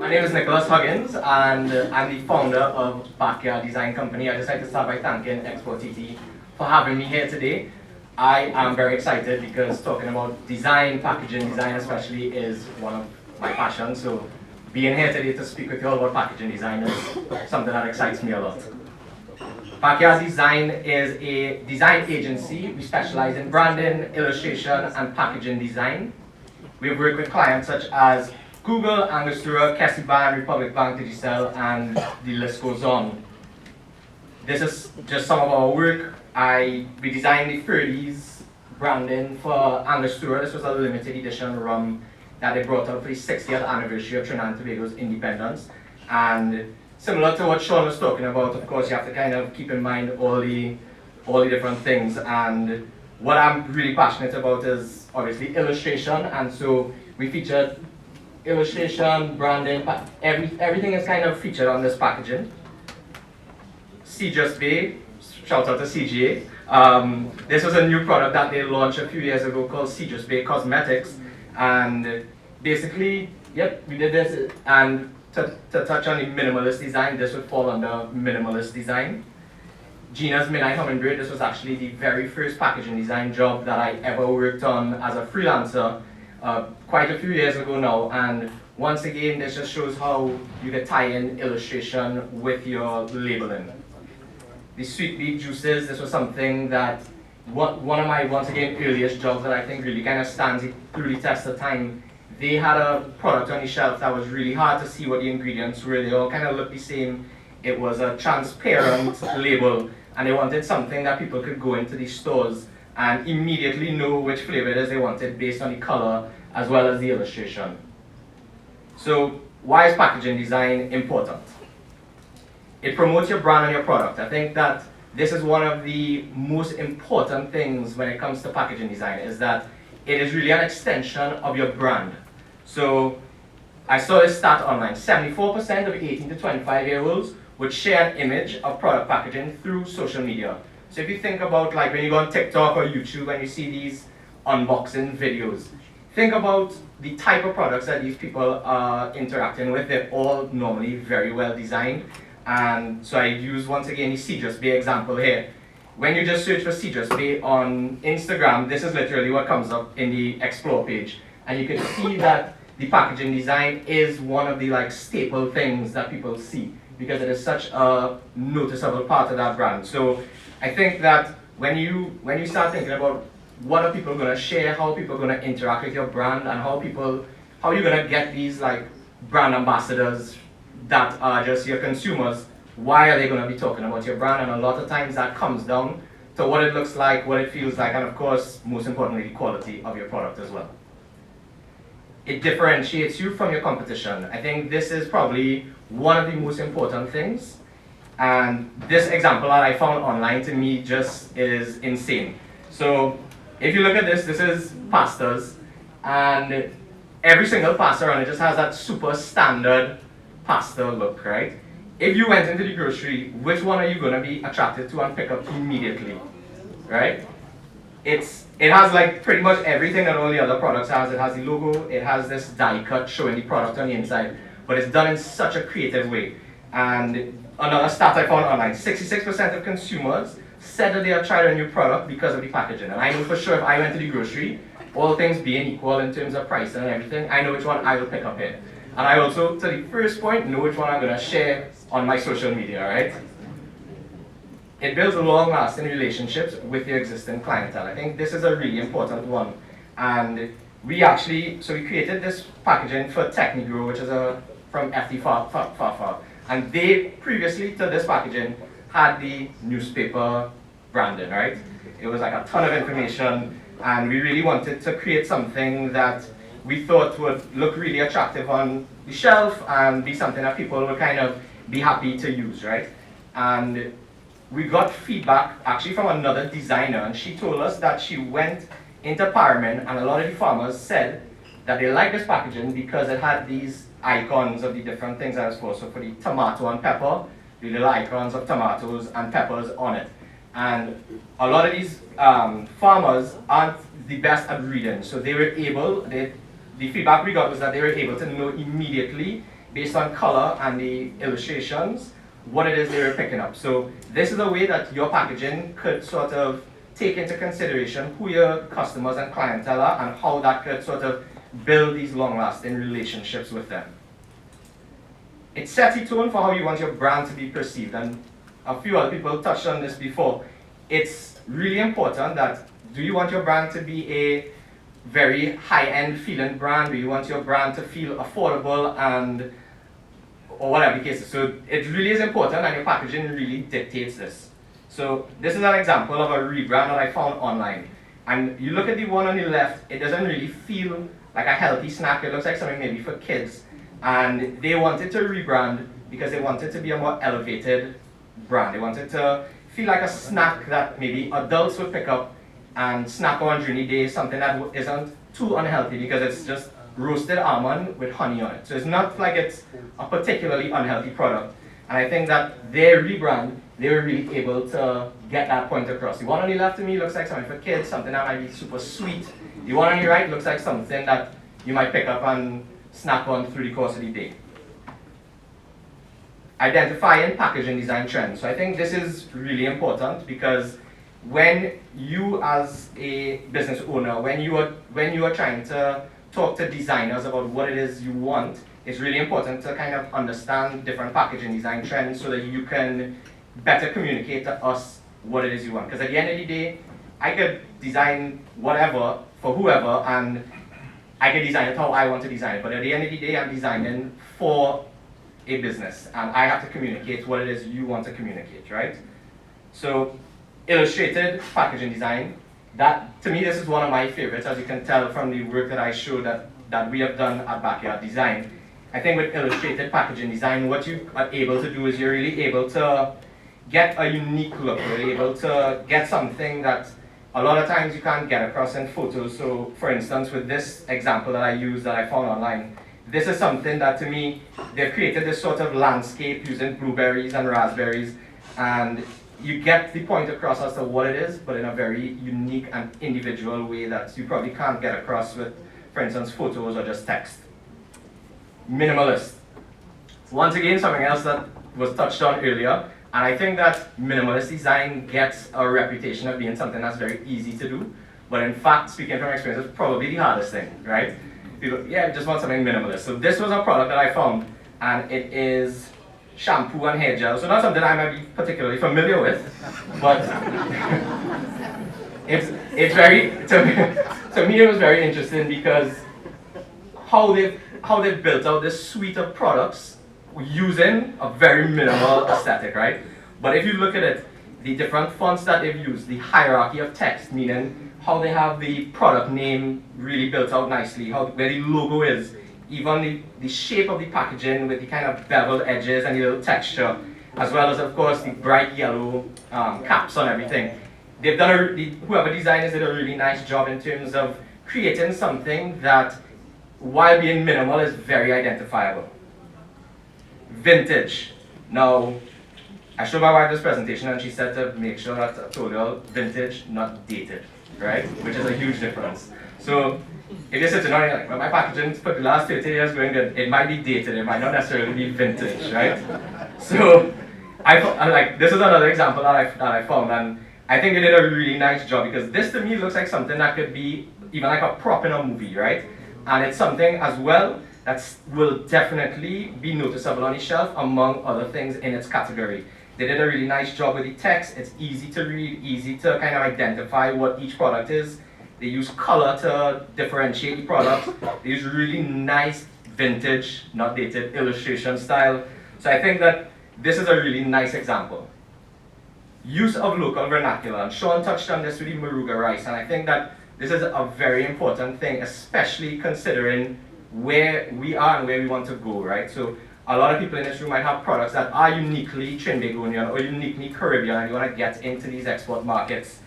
My name is Huggins, and I'm the founder of Backyard Design Company. I'd just like to start by thanking Expo TT for having me here today. I am very excited because talking about design, packaging design especially, is one of my passions. So being here today to speak with you all about packaging design is something that excites me a lot. Backyard Design is a design agency. We specialize in branding, illustration, and packaging design. We've worked with clients such as Google, Angostura, Kessiban, Republic Bank, Digicel, and the list goes on. This is just some of our work. We designed the 30s branding for Angostura. This was a limited edition rum that they brought out for the 60th anniversary of Trinidad and Tobago's independence. And similar to what Sean was talking about, of course, you have to kind of keep in mind all the different things. And what I'm really passionate about is obviously illustration, and so we featured illustration, branding, everything is kind of featured on this packaging. Just Bay, shout out to CGA. This was a new product that they launched a few years ago called Just Bay Cosmetics, and basically, yep, we did this. And to touch on the minimalist design, this would fall under minimalist design. Gina's Midnight Hummingbird, this was actually the very first packaging design job that I ever worked on as a freelancer quite a few years ago now. And once again, this just shows how you can tie in illustration with your labeling. The sweet beet juices, this was something that one of my, once again, earliest jobs that I think really kind of stands through the test of time. They had a product on the shelf that was really hard to see what the ingredients were. They all kind of looked the same. It was a transparent label, and they wanted something that people could go into the stores and immediately know which flavor it is they wanted based on the color as well as the illustration. So why is packaging design important? It promotes your brand and your product. I think that this is one of the most important things when it comes to packaging design, is that it is really an extension of your brand. So I saw this stat online. 74% of 18 to 25-year-olds would share an image of product packaging through social media. So if you think about like when you go on TikTok or YouTube and you see these unboxing videos, think about the type of products that these people are interacting with. They're all normally very well designed. And so I use once again the Just Bay example here. When you just search for Just Bay on Instagram, this is literally what comes up in the explore page. And you can see that the packaging design is one of the like staple things that people see, because it is such a noticeable part of that brand. So I think that when you start thinking about what are people going to share, how are people going to interact with your brand, and how you're going to get these like brand ambassadors that are just your consumers, why are they going to be talking about your brand? And a lot of times that comes down to what it looks like, what it feels like, and of course, most importantly, the quality of your product as well. It differentiates you from your competition. I think this is probably one of the most important things. And this example that I found online, to me, just is insane. So if you look at this is pastas, and every single pasta on it just has that super standard pasta look, right? If you went into the grocery, which one are you going to be attracted to and pick up immediately, right? It has like pretty much everything that all the other products has. It has the logo, it has this die cut showing the product on the inside, but it's done in such a creative way. And another stat I found online, 66% of consumers said that they have tried a new product because of the packaging. And I know for sure if I went to the grocery, all things being equal in terms of price and everything, I know which one I will pick up here. And I also, to the first point, know which one I'm going to share on my social media, right? It builds long-lasting relationships with your existing clientele. I think this is a really important one. And we created this packaging for Technigro, which is from FD Fafa. And they, previously to this packaging, had the newspaper branding, right? It was like a ton of information, and we really wanted to create something that we thought would look really attractive on the shelf and be something that people would kind of be happy to use, right? And we got feedback actually from another designer, and she told us that she went into Paramin, and a lot of the farmers said that they liked this packaging because it had these icons of the different things that it's for. So for the tomato and pepper, the little icons of tomatoes and peppers on it. And a lot of these farmers aren't the best at reading, so they were able, the feedback we got was that they were able to know immediately based on color and the illustrations, what it is they were picking up. So this is a way that your packaging could sort of take into consideration who your customers and clientele are and how that could sort of build these long-lasting relationships with them. It sets the tone for how you want your brand to be perceived, and a few other people touched on this before. It's really important that, do you want your brand to be a very high-end feeling brand? Do you want your brand to feel affordable and, or whatever the case is? So it really is important, and your packaging really dictates this. So this is an example of a rebrand that I found online. And you look at the one on the left, it doesn't really feel like a healthy snack. It looks like something maybe for kids. And they wanted to rebrand because they wanted to be a more elevated brand. They wanted to feel like a snack that maybe adults would pick up and snack on during the day, something that isn't too unhealthy because it's just roasted almond with honey on it. So it's not like it's a particularly unhealthy product. And I think that their rebrand, they were really able to get that point across. The one on the left to me looks like something for kids, something that might be super sweet. The one on the right looks like something that you might pick up and snack on through the course of the day. Identifying packaging design trends. So I think this is really important because when you as a business owner, when you are trying to talk to designers about what it is you want, it's really important to kind of understand different packaging design trends so that you can better communicate to us what it is you want. Because at the end of the day, I could design whatever for whoever, and I can design it how I want to design it. But at the end of the day, I'm designing for a business, and I have to communicate what it is you want to communicate, right? So, illustrated packaging design. That, to me, this is one of my favorites, as you can tell from the work that I showed that we have done at Backyard Design. I think with illustrated packaging design, what you are able to do is you're really able to get a unique look. You're able to get something that a lot of times you can't get across in photos. So for instance, with this example that I used that I found online, this is something that to me, they've created this sort of landscape using blueberries and raspberries, and you get the point across as to what it is, but in a very unique and individual way that you probably can't get across with, for instance, photos or just text. Minimalist. Once again, something else that was touched on earlier, and I think that minimalist design gets a reputation of being something that's very easy to do, but in fact, speaking from experience, it's probably the hardest thing, right? People, yeah, just want something minimalist. So this was a product that I found, and it is shampoo and hair gel. So not something I might be particularly familiar with, but it's very, to me it was very interesting because how they've built out this suite of products using a very minimal aesthetic, right? But if you look at it, the different fonts that they've used, the hierarchy of text, meaning how they have the product name really built out nicely, where the logo is, even the shape of the packaging with the kind of beveled edges and the little texture, as well as of course the bright yellow caps on everything. They've done whoever designed this did a really nice job in terms of creating something that, while being minimal, is very identifiable. Vintage. Now, I showed my wife this presentation and she said to make sure that I told you all vintage, not dated, right? Which is a huge difference. So, if you're sitting on it like, well, my packaging for the last 30 years going good, it might be dated, it might not necessarily be vintage, right? So, this is another example that I found, and I think they did a really nice job because this to me looks like something that could be even like a prop in a movie, right? And it's something as well that will definitely be noticeable on the shelf among other things in its category. They did a really nice job with the text. It's easy to read, easy to kind of identify what each product is. They use color to differentiate the product. They use really nice vintage, not dated, illustration style. So I think that this is a really nice example. Use of local vernacular. And Sean touched on this with the Maruga rice, and I think that this is a very important thing, especially considering where we are and where we want to go, right? So a lot of people in this room might have products that are uniquely Trinbagonian or uniquely Caribbean, and you want to get into these export markets.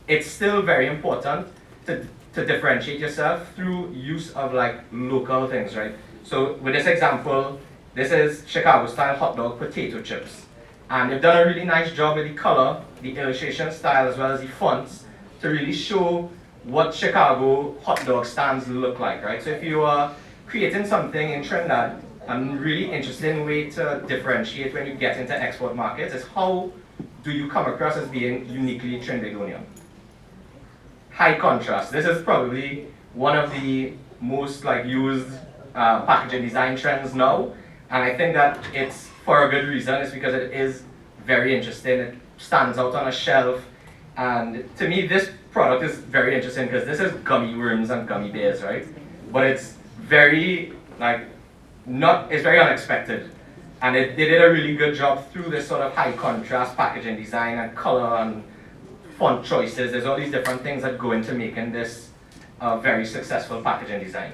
It's still very important to differentiate yourself through use of like local things, right? So with this example, this is Chicago style hot dog potato chips. And they've done a really nice job with the color, the illustration style, as well as the fonts to really show what Chicago hot dog stands look like, right? So if you are creating something in Trinidad a really interesting way to differentiate when you get into export markets is how do you come across as being uniquely Trinbagonian. High contrast. This is probably one of the most used packaging design trends now, and I think that it's for a good reason. It's because it is very interesting. It stands out on a shelf, and to me, this product is very interesting because this is gummy worms and gummy bears, right? But it's very it's very unexpected, and they did a really good job through this sort of high contrast packaging design and color and font choices. There's all these different things that go into making this a very successful packaging design.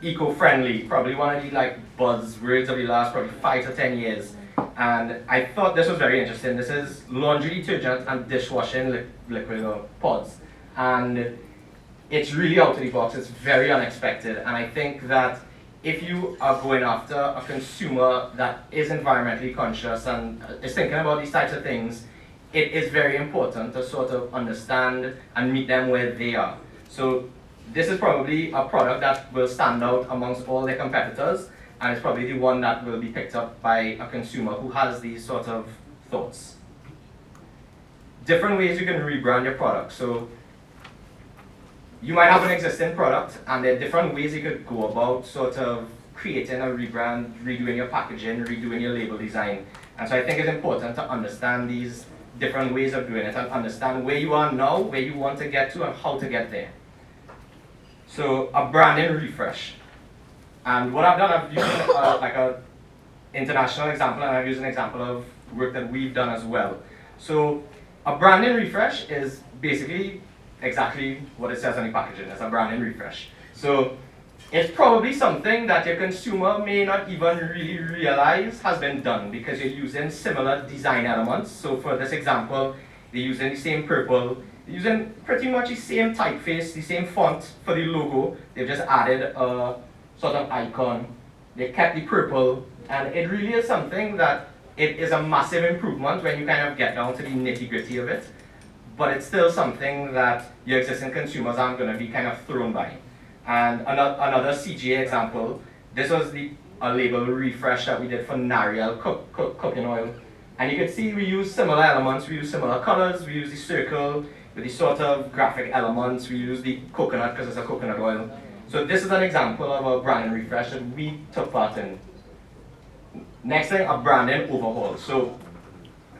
Eco-friendly, probably one of the buzzwords of the last probably 5 to 10 years. And I thought this was very interesting. This is laundry detergent and dishwashing liquid or pods. And it's really out of the box. It's very unexpected. And I think that if you are going after a consumer that is environmentally conscious and is thinking about these types of things, it is very important to sort of understand and meet them where they are. So this is probably a product that will stand out amongst all their competitors, and it's probably the one that will be picked up by a consumer who has these sort of thoughts. Different ways you can rebrand your product. So you might have an existing product, and there are different ways you could go about sort of creating a rebrand, redoing your packaging, redoing your label design. And so I think it's important to understand these different ways of doing it and understand where you are now, where you want to get to, and how to get there. So a branding refresh. And what I've done, I've used an international example, and I've used an example of work that we've done as well. So a branding refresh is basically exactly what it says on the packaging. It's a branding refresh. So it's probably something that your consumer may not even really realize has been done because you're using similar design elements. So for this example, they're using the same purple, they're using pretty much the same typeface, the same font for the logo. They've just added a sort of icon. They kept the purple, and it really is something that it is a massive improvement when you kind of get down to the nitty-gritty of it. But it's still something that your existing consumers aren't going to be kind of thrown by. And another CGA example, this was a label refresh that we did for Nariel cooking oil. And you can see we use similar elements, we use similar colors, we use the circle with the sort of graphic elements, we use the coconut because it's a coconut oil. So this is an example of a branding refresh that we took part in. Next thing, a branding overhaul. So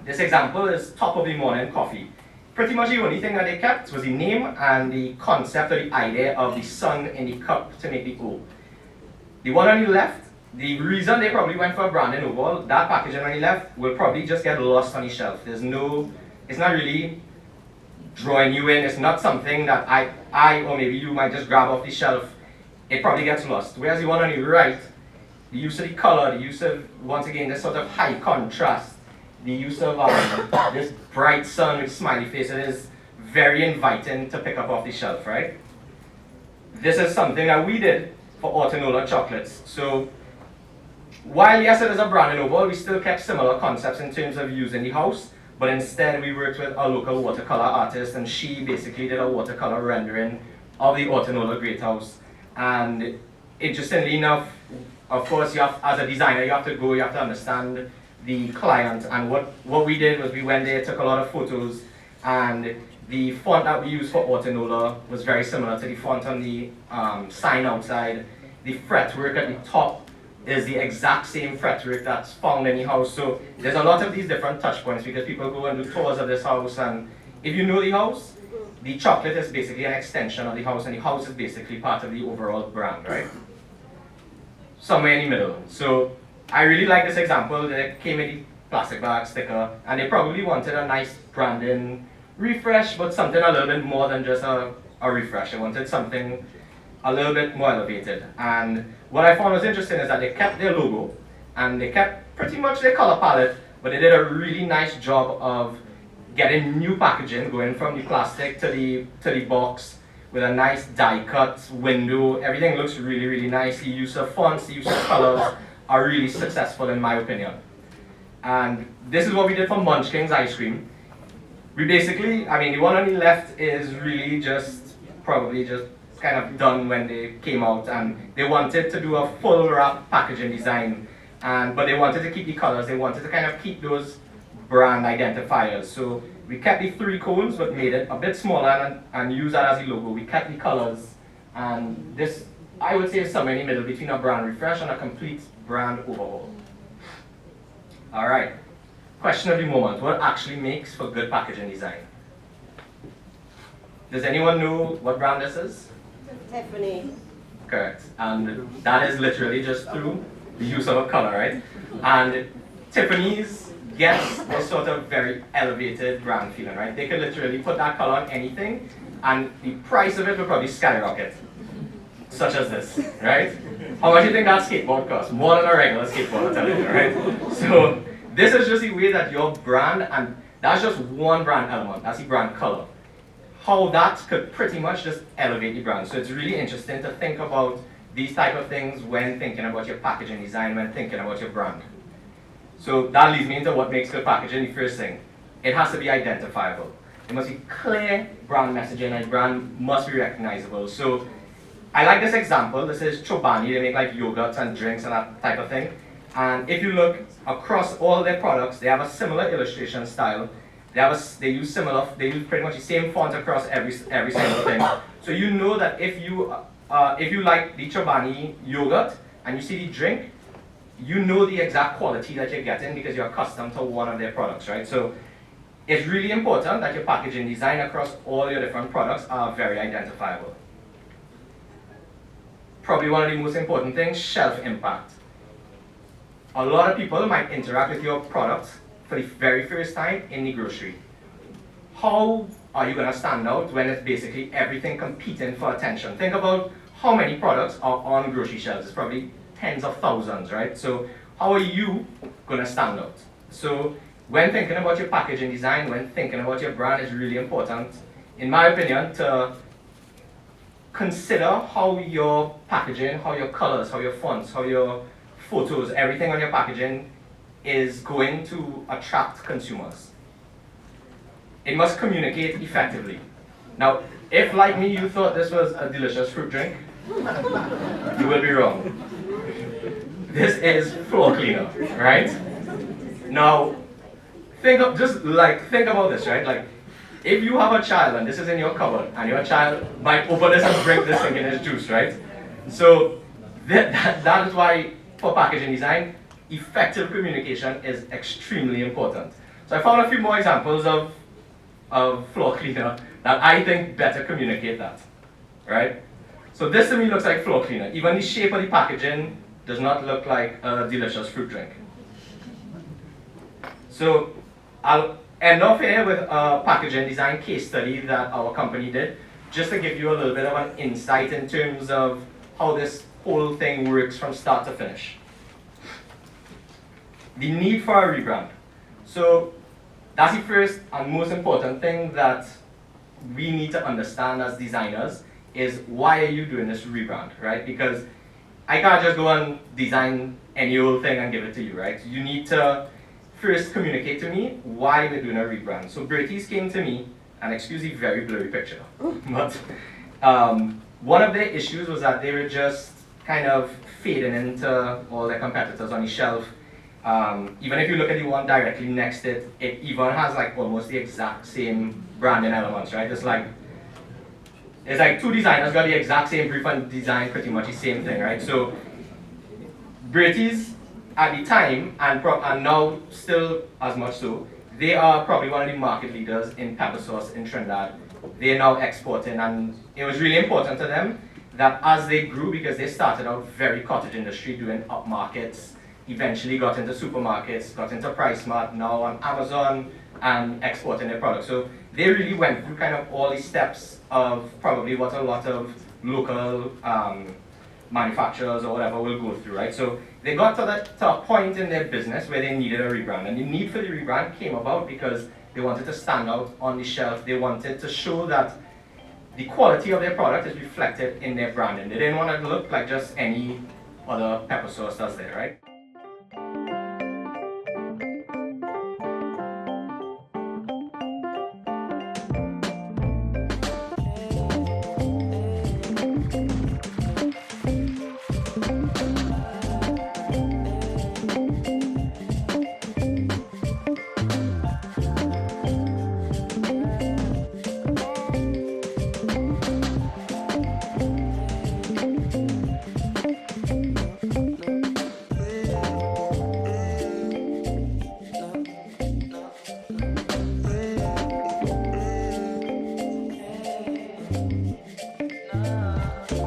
this example is top of the morning coffee. Pretty much the only thing that they kept was the name and the concept or the idea of the sun in the cup to make the O. The one on the left, the reason they probably went for a branding overhaul, that packaging on the left will probably just get lost on the shelf. It's not really drawing you in. It's not something that I or maybe you might just grab off the shelf. It probably gets lost. Whereas the one on the right, the use of the color, the use of, once again, this sort of high contrast, the use of this bright sun with smiley face, it is very inviting to pick up off the shelf, right? This is something that we did for Autonola chocolates. So while yes, it is a branding overhaul, we still kept similar concepts in terms of using the house, but instead we worked with a local watercolor artist, and she basically did a watercolor rendering of the Autonola Great House. And interestingly enough, of course, as a designer, you have to understand the client, and what we did was we went there, took a lot of photos, and the font that we used for Autonola was very similar to the font on the sign outside. The fretwork at the top is the exact same fretwork that's found in the house. So there's a lot of these different touch points because people go and do tours of this house, and if you know the house, the chocolate is basically an extension of the house, and the house is basically part of the overall brand, right? Somewhere in the middle. So I really like this example. They came in the plastic bag sticker, and they probably wanted a nice branding refresh, but something a little bit more than just a refresh. They wanted something a little bit more elevated. And what I found was interesting is that they kept their logo, and they kept pretty much their color palette, but they did a really nice job of getting new packaging, going from the plastic to the box, with a nice die cut window. Everything looks really, really nice. The use of fonts, the use of colors are really successful in my opinion. And this is what we did for Munch King's ice cream. We basically, the one on the left is really probably just kind of done when they came out, and they wanted to do a full wrap packaging design, but they wanted to keep the colors, they wanted to kind of keep those brand identifiers. So we kept the 3 cones but made it a bit smaller and used that as the logo. We kept the colors, and this, I would say, is somewhere in the middle between a brand refresh and a complete brand overhaul. All right, question of the moment: what actually makes for good packaging design? Does anyone know what brand this is? Tiffany. Correct, and that is literally just through the use of a color, right? And Tiffany's gets this sort of very elevated brand feeling, right? They can literally put that color on anything, and the price of it will probably skyrocket, such as this, right? How much do you think that skateboard costs? More than a regular skateboard, I'm telling you, right? So this is just the way that your brand, and that's just one brand element, that's the brand color, how that could pretty much just elevate the brand. So it's really interesting to think about these type of things when thinking about your packaging design, when thinking about your brand. So that leads me into what makes good packaging. The first thing, it has to be identifiable. It must be clear brand messaging, and brand must be recognizable. So I like this example. This is Chobani. They make like yogurts and drinks and that type of thing. And if you look across all their products, they have a similar illustration style. They use pretty much the same font across every single thing. So you know that if you like the Chobani yogurt and you see the drink, you know the exact quality that you're getting because you're accustomed to one of their products, right? So it's really important that your packaging design across all your different products are very identifiable. Probably one of the most important things, shelf impact. A lot of people might interact with your product for the very first time in the grocery. How are you going to stand out when it's basically everything competing for attention? Think about how many products are on grocery shelves. It's probably tens of thousands, right? So how are you going to stand out? So when thinking about your packaging design, when thinking about your brand, it's really important, in my opinion, to consider how your packaging, how your colors, how your fonts, how your photos, everything on your packaging is going to attract consumers. It must communicate effectively. Now, if like me you thought this was a delicious fruit drink, you will be wrong. This is floor cleaner, right? Now, think about this, right? Like, if you have a child and this is in your cupboard, and your child might open this and drink this thing in his juice, right? So that is why for packaging design, effective communication is extremely important. So I found a few more examples of floor cleaner that I think better communicate that, right? So this to me looks like floor cleaner. Even the shape of the packaging does not look like a delicious fruit drink. So I'll end off here with a packaging design case study that our company did, just to give you a little bit of an insight in terms of how this whole thing works from start to finish. The need for a rebrand. So that's the first and most important thing that we need to understand as designers is why are you doing this rebrand, right? Because I can't just go and design any old thing and give it to you, right? You need to first communicate to me why we're doing a rebrand. So Bertie's came to me, and excuse the very blurry picture, but one of their issues was that they were just kind of fading into all their competitors on the shelf. Even if you look at the one directly next to it, it even has like almost the exact same branding elements, right? It's like two designers got the exact same brief and design pretty much the same thing, right? So Bertie's at the time, and now still as much so, they are probably one of the market leaders in pepper sauce in Trinidad. They are now exporting, and it was really important to them that as they grew, because they started out very cottage industry doing upmarkets, eventually got into supermarkets, got into PriceSmart, now on Amazon, and exporting their products. So they really went through kind of all the steps of probably what a lot of local manufacturers or whatever will go through, right? So they got to a point in their business where they needed a rebrand, and the need for the rebrand came about because they wanted to stand out on the shelf. They wanted to show that the quality of their product is reflected in their branding. They didn't want to look like just any other pepper sauce that's there, right?